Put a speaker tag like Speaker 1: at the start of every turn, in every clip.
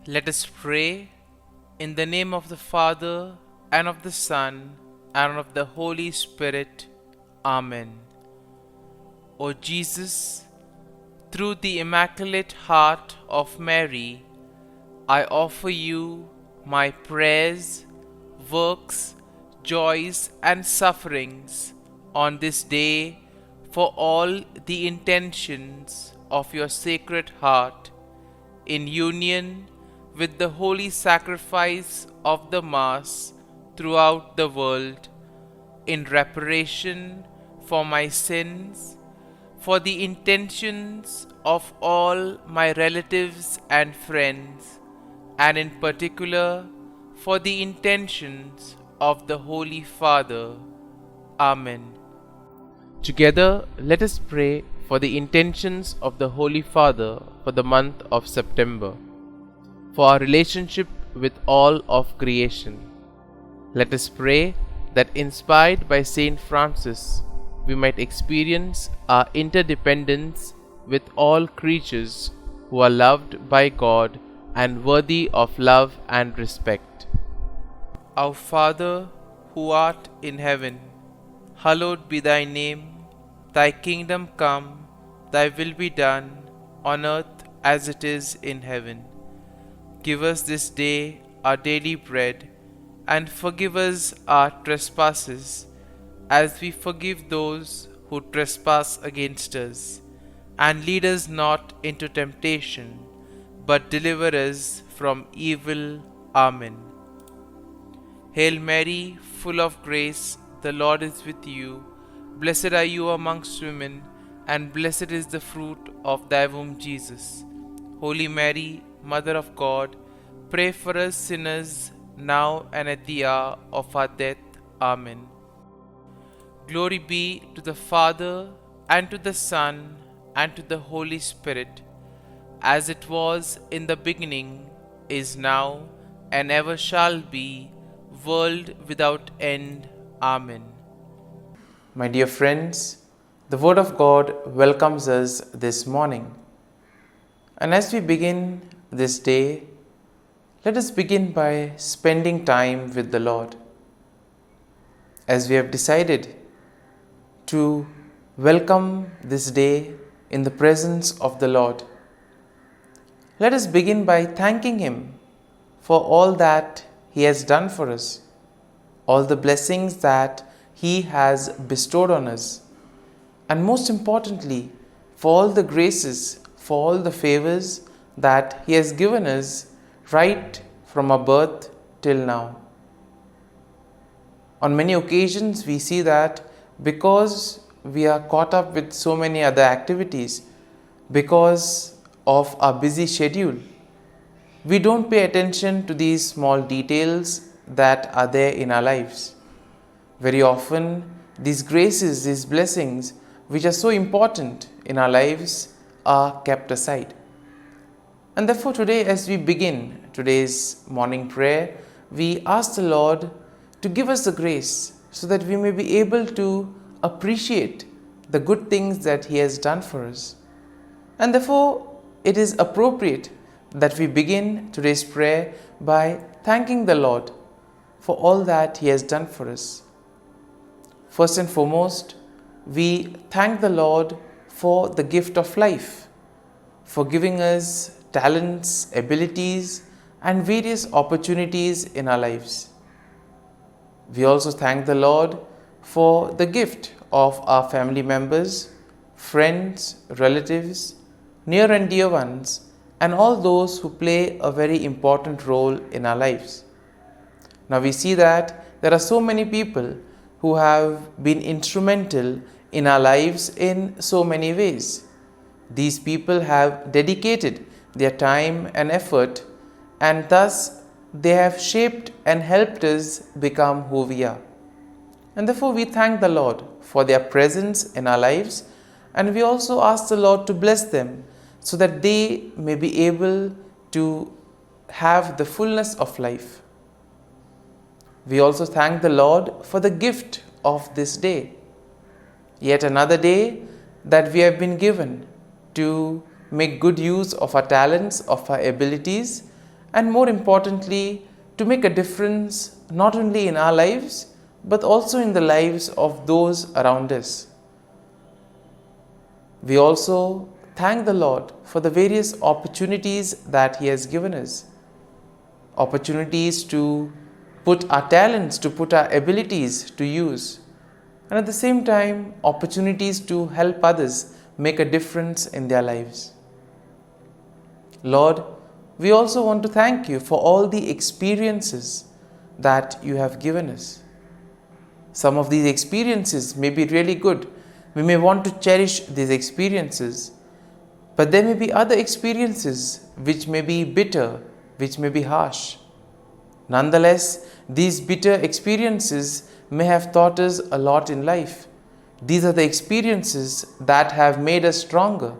Speaker 1: Let us pray in the name of the Father, and of the Son, and of the Holy Spirit. Amen. O Jesus, through the Immaculate Heart of Mary, I offer you my prayers, works, joys, and sufferings on this day for all the intentions of your Sacred Heart, in union with the holy sacrifice of the Mass throughout the world, in reparation for my sins, for the intentions of all my relatives and friends, and in particular for the intentions of the Holy Father. Amen. Together, let us pray for the intentions of the Holy Father for the month of September, for our relationship with all of creation. Let us pray that, inspired by Saint Francis, we might experience our interdependence with all creatures who are loved by God and worthy of love and respect. Our Father, who art in heaven, hallowed be thy name. Thy kingdom come, thy will be done, on earth as it is in heaven. Give us this day our daily bread, and forgive us our trespasses, as we forgive those who trespass against us. And lead us not into temptation, but deliver us from evil. Amen. Hail Mary, full of grace, the Lord is with you. Blessed are you amongst women, and blessed is the fruit of thy womb, Jesus. Holy Mary, Mother of God, pray for us sinners, now and at the hour of our death. Amen. Glory be to the Father, and to the Son, and to the Holy Spirit, as it was in the beginning, is now, and ever shall be, world without end. Amen. My dear friends, the Word of God welcomes us this morning. And as we begin this day, let us begin by spending time with the Lord. As we have decided to welcome this day in the presence of the Lord, let us begin by thanking Him for all that He has done for us, all the blessings that He has bestowed on us, and most importantly, for all the graces, for all the favors that He has given us right from our birth till now. On many occasions, we see that because we are caught up with so many other activities, because of our busy schedule, we don't pay attention to these small details that are there in our lives. Very often, these graces, these blessings, which are so important in our lives, are kept aside. And therefore today, as we begin today's morning prayer, we ask the Lord to give us the grace so that we may be able to appreciate the good things that He has done for us. And therefore, it is appropriate that we begin today's prayer by thanking the Lord for all that He has done for us. First and foremost, we thank the Lord for the gift of life, for giving us talents, abilities, and various opportunities in our lives. We also thank the Lord for the gift of our family members, friends, relatives, near and dear ones, and all those who play a very important role in our lives. Now we see that there are so many people who have been instrumental in our lives in so many ways. These people have dedicated their time and effort, and thus they have shaped and helped us become who we are. And therefore we thank the Lord for their presence in our lives, and we also ask the Lord to bless them so that they may be able to have the fullness of life. We also thank the Lord for the gift of this day, yet another day that we have been given to make good use of our talents, of our abilities, and more importantly, to make a difference not only in our lives but also in the lives of those around us. We also thank the Lord for the various opportunities that He has given us. Opportunities to put our talents, to put our abilities to use. And at the same time, opportunities to help others make a difference in their lives. Lord, we also want to thank You for all the experiences that You have given us. Some of these experiences may be really good. We may want to cherish these experiences. But there may be other experiences which may be bitter, which may be harsh. Nonetheless, these bitter experiences may have taught us a lot in life. These are the experiences that have made us stronger.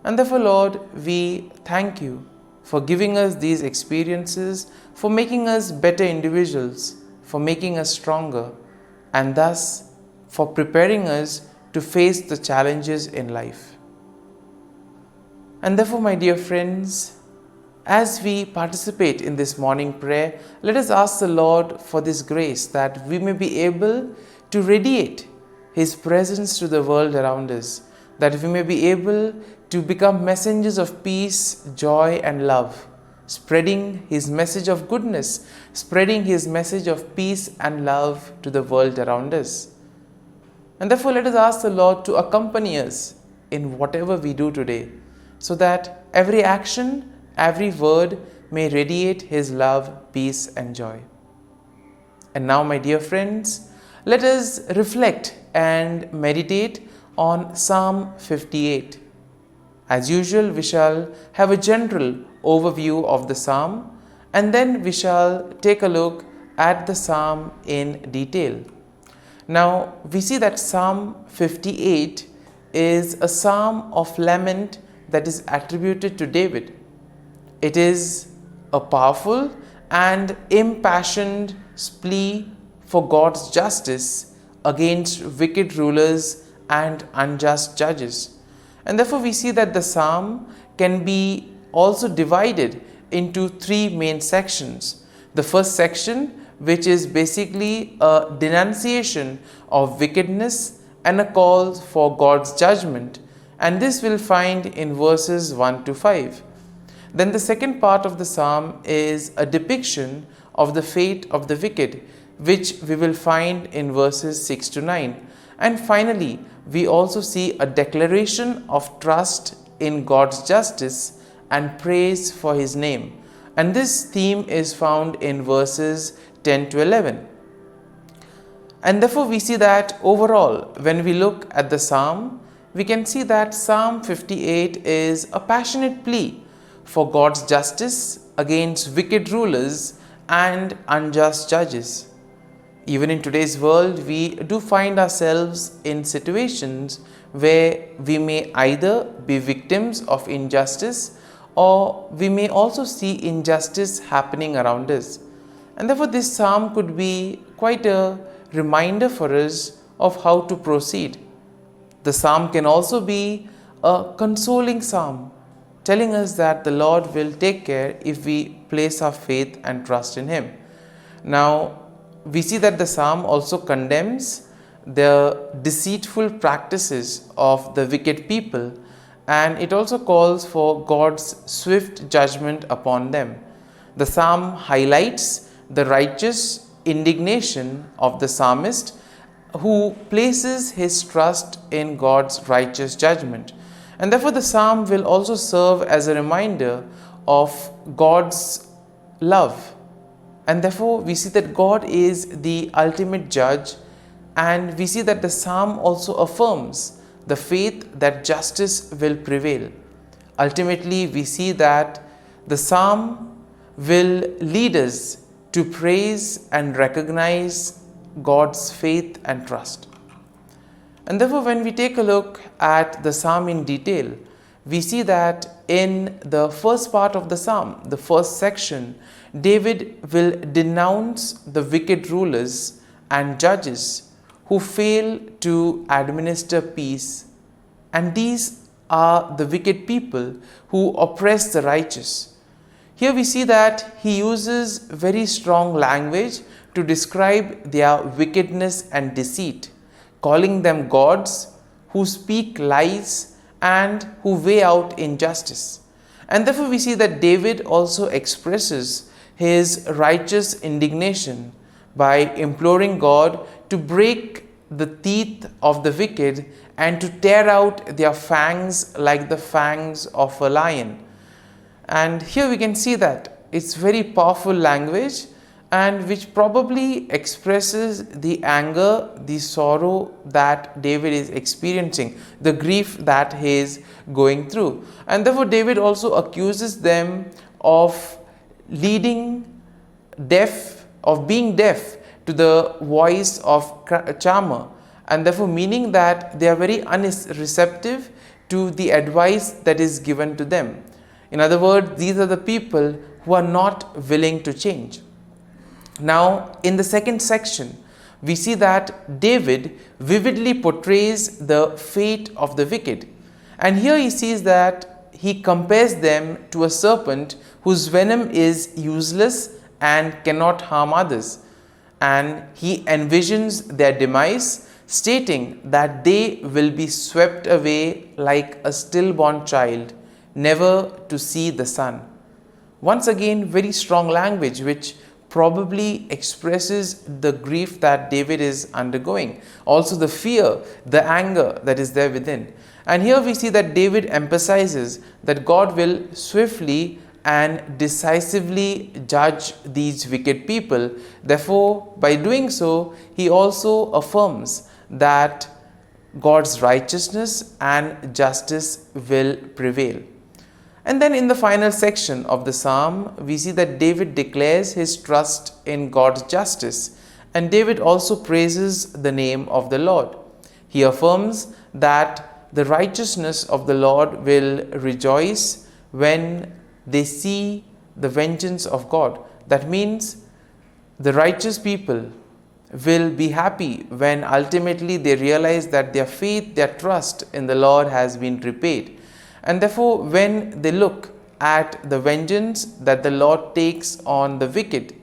Speaker 1: And therefore, Lord, we thank You for giving us these experiences, for making us better individuals, for making us stronger, and thus for preparing us to face the challenges in life. And therefore, my dear friends, as we participate in this morning prayer, let us ask the Lord for this grace that we may be able to radiate His presence to the world around us, that we may be able to become messengers of peace, joy and love, spreading His message of goodness, spreading His message of peace and love to the world around us. And therefore, let us ask the Lord to accompany us in whatever we do today, so that every action, every word may radiate His love, peace and joy. And now, my dear friends, let us reflect and meditate on Psalm 58. As usual, we shall have a general overview of the psalm, and then we shall take a look at the psalm in detail. Now, we see that Psalm 58 is a psalm of lament that is attributed to David. It is a powerful and impassioned plea for God's justice against wicked rulers and unjust judges. And therefore, we see that the psalm can be also divided into three main sections. The first section, which is basically a denunciation of wickedness and a call for God's judgment, and this we'll find in verses 1 to 5. Then the second part of the psalm is a depiction of the fate of the wicked, which we will find in verses 6 to 9. And finally, we also see a declaration of trust in God's justice and praise for His name. And this theme is found in verses 10 to 11. And therefore, we see that overall, when we look at the psalm, we can see that Psalm 58 is a passionate plea for God's justice against wicked rulers and unjust judges. Even in today's world, we do find ourselves in situations where we may either be victims of injustice, or we may also see injustice happening around us. And therefore, this psalm could be quite a reminder for us of how to proceed. The psalm can also be a consoling psalm, telling us that the Lord will take care if we place our faith and trust in Him. Now, we see that the psalm also condemns the deceitful practices of the wicked people, and it also calls for God's swift judgment upon them. The psalm highlights the righteous indignation of the psalmist, who places his trust in God's righteous judgment. And therefore, the psalm will also serve as a reminder of God's love. And therefore, we see that God is the ultimate judge, and we see that the psalm also affirms the faith that justice will prevail. Ultimately, we see that the psalm will lead us to praise and recognize God's faith and trust. And therefore, when we take a look at the psalm in detail, we see that in the first part of the psalm, the first section, David will denounce the wicked rulers and judges who fail to administer peace. And these are the wicked people who oppress the righteous. Here we see that he uses very strong language to describe their wickedness and deceit, calling them gods who speak lies and who weigh out injustice. And therefore we see that David also expresses his righteous indignation by imploring God to break the teeth of the wicked and to tear out their fangs like the fangs of a lion. And here we can see that it's very powerful language, and which probably expresses the anger, the sorrow that David is experiencing, the grief that he is going through. And therefore David also accuses them of being deaf to the voice of charmer, and therefore meaning that they are very unreceptive to the advice that is given to them. In other words, these are the people who are not willing to change. Now, in the second section, we see that David vividly portrays the fate of the wicked. And here he sees that he compares them to a serpent whose venom is useless and cannot harm others. And he envisions their demise, stating that they will be swept away like a stillborn child, never to see the sun. Once again, very strong language which probably expresses the grief that David is undergoing, also the fear, the anger that is there within. And here we see that David emphasizes that God will swiftly and decisively judge these wicked people. Therefore, by doing so, he also affirms that God's righteousness and justice will prevail. And then in the final section of the psalm, we see that David declares his trust in God's justice, and David also praises the name of the Lord. He affirms that the righteousness of the Lord will rejoice when they see the vengeance of God. That means the righteous people will be happy when ultimately they realize that their faith, their trust in the Lord has been repaid. And therefore, when they look at the vengeance that the Lord takes on the wicked,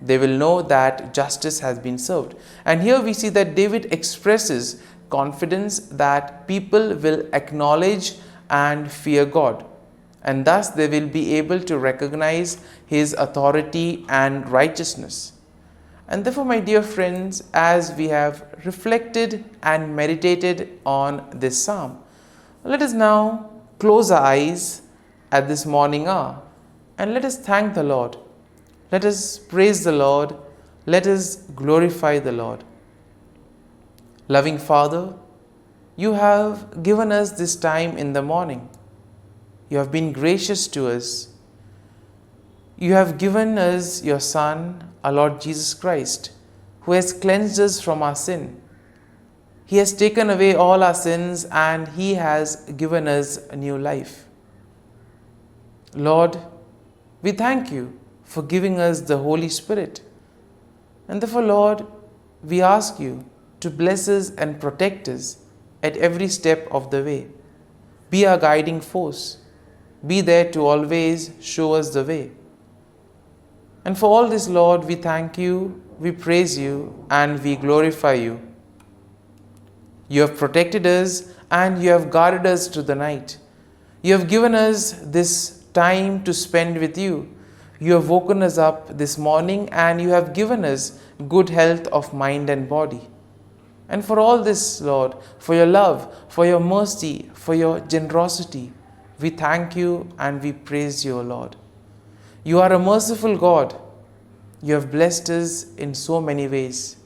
Speaker 1: they will know that justice has been served. And here we see that David expresses confidence that people will acknowledge and fear God, and thus they will be able to recognize his authority and righteousness. And therefore, my dear friends, as we have reflected and meditated on this psalm, let us now close our eyes at this morning hour and let us thank the Lord. Let us praise the Lord. Let us glorify the Lord. Loving Father, you have given us this time in the morning. You have been gracious to us. You have given us your Son, our Lord Jesus Christ, who has cleansed us from our sin. He has taken away all our sins and He has given us a new life. Lord, we thank you for giving us the Holy Spirit. And therefore, Lord, we ask you to bless us and protect us at every step of the way. Be our guiding force. Be there to always show us the way. And for all this, Lord, we thank you, we praise you, and we glorify you. You have protected us and you have guarded us through the night. You have given us this time to spend with you. You have woken us up this morning and you have given us good health of mind and body. And for all this, Lord, for your love, for your mercy, for your generosity, we thank you and we praise you, O Lord. You are a merciful God. You have blessed us in so many ways.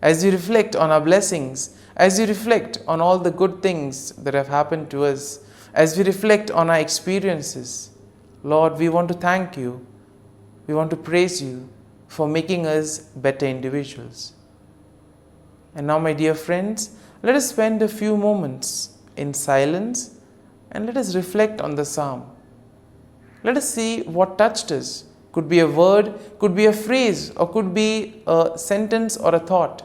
Speaker 1: As we reflect on our blessings, as we reflect on all the good things that have happened to us, as we reflect on our experiences, Lord, we want to thank you. We want to praise you for making us better individuals. And now, my dear friends, let us spend a few moments in silence and let us reflect on the psalm. Let us see what touched us. Could be a word, could be a phrase, or could be a sentence or a thought.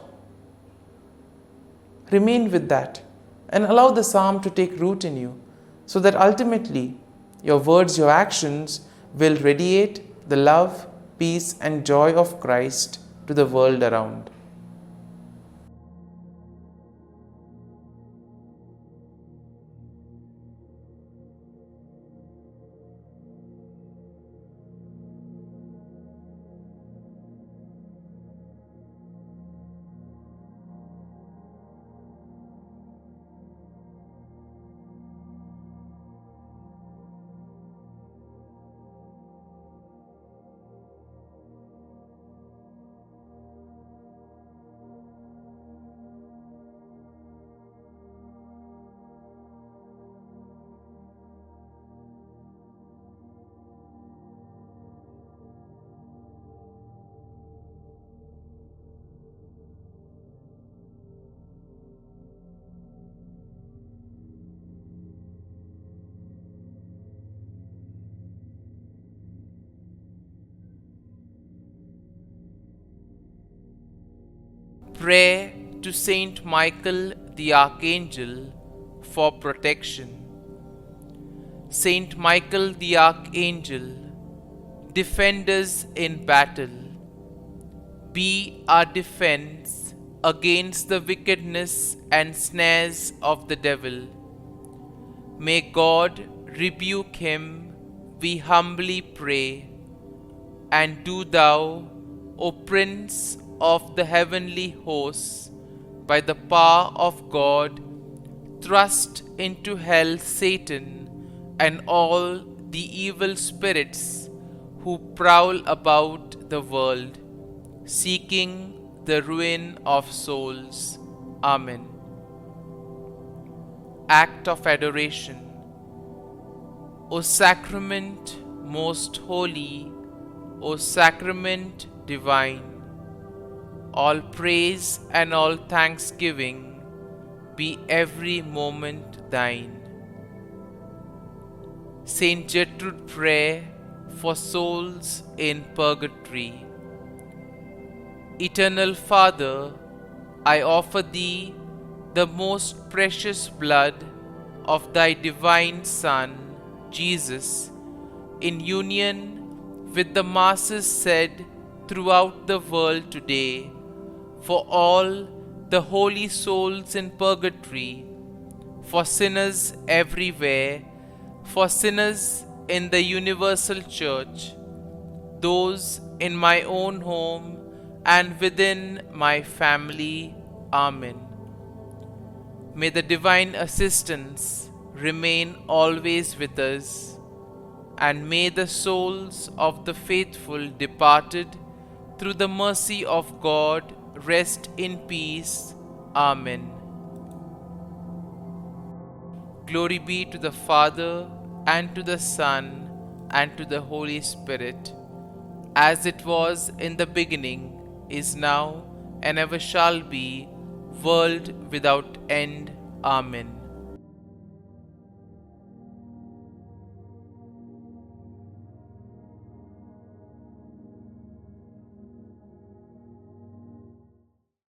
Speaker 1: Remain with that and allow the psalm to take root in you so that ultimately your words, your actions will radiate the love, peace, and joy of Christ to the world around. Pray to Saint Michael the Archangel for protection. Saint Michael the Archangel, defend us in battle. Be our defense against the wickedness and snares of the devil. May God rebuke him, we humbly pray. And do thou, O Prince of the heavenly hosts, by the power of God, thrust into hell Satan and all the evil spirits who prowl about the world, seeking the ruin of souls. Amen. Act of Adoration. O Sacrament most holy, O Sacrament divine, all praise and all thanksgiving be every moment thine. Saint Gertrude, prayer for souls in purgatory. Eternal Father, I offer Thee the most precious blood of Thy divine Son, Jesus, in union with the masses said throughout the world today, for all the holy souls in purgatory, for sinners everywhere, for sinners in the universal church, those in my own home and within my family. Amen. May the divine assistance remain always with us, and may the souls of the faithful departed through the mercy of God rest in peace. Amen. Glory be to the Father, and to the Son, and to the Holy Spirit, as it was in the beginning, is now, and ever shall be, world without end. Amen.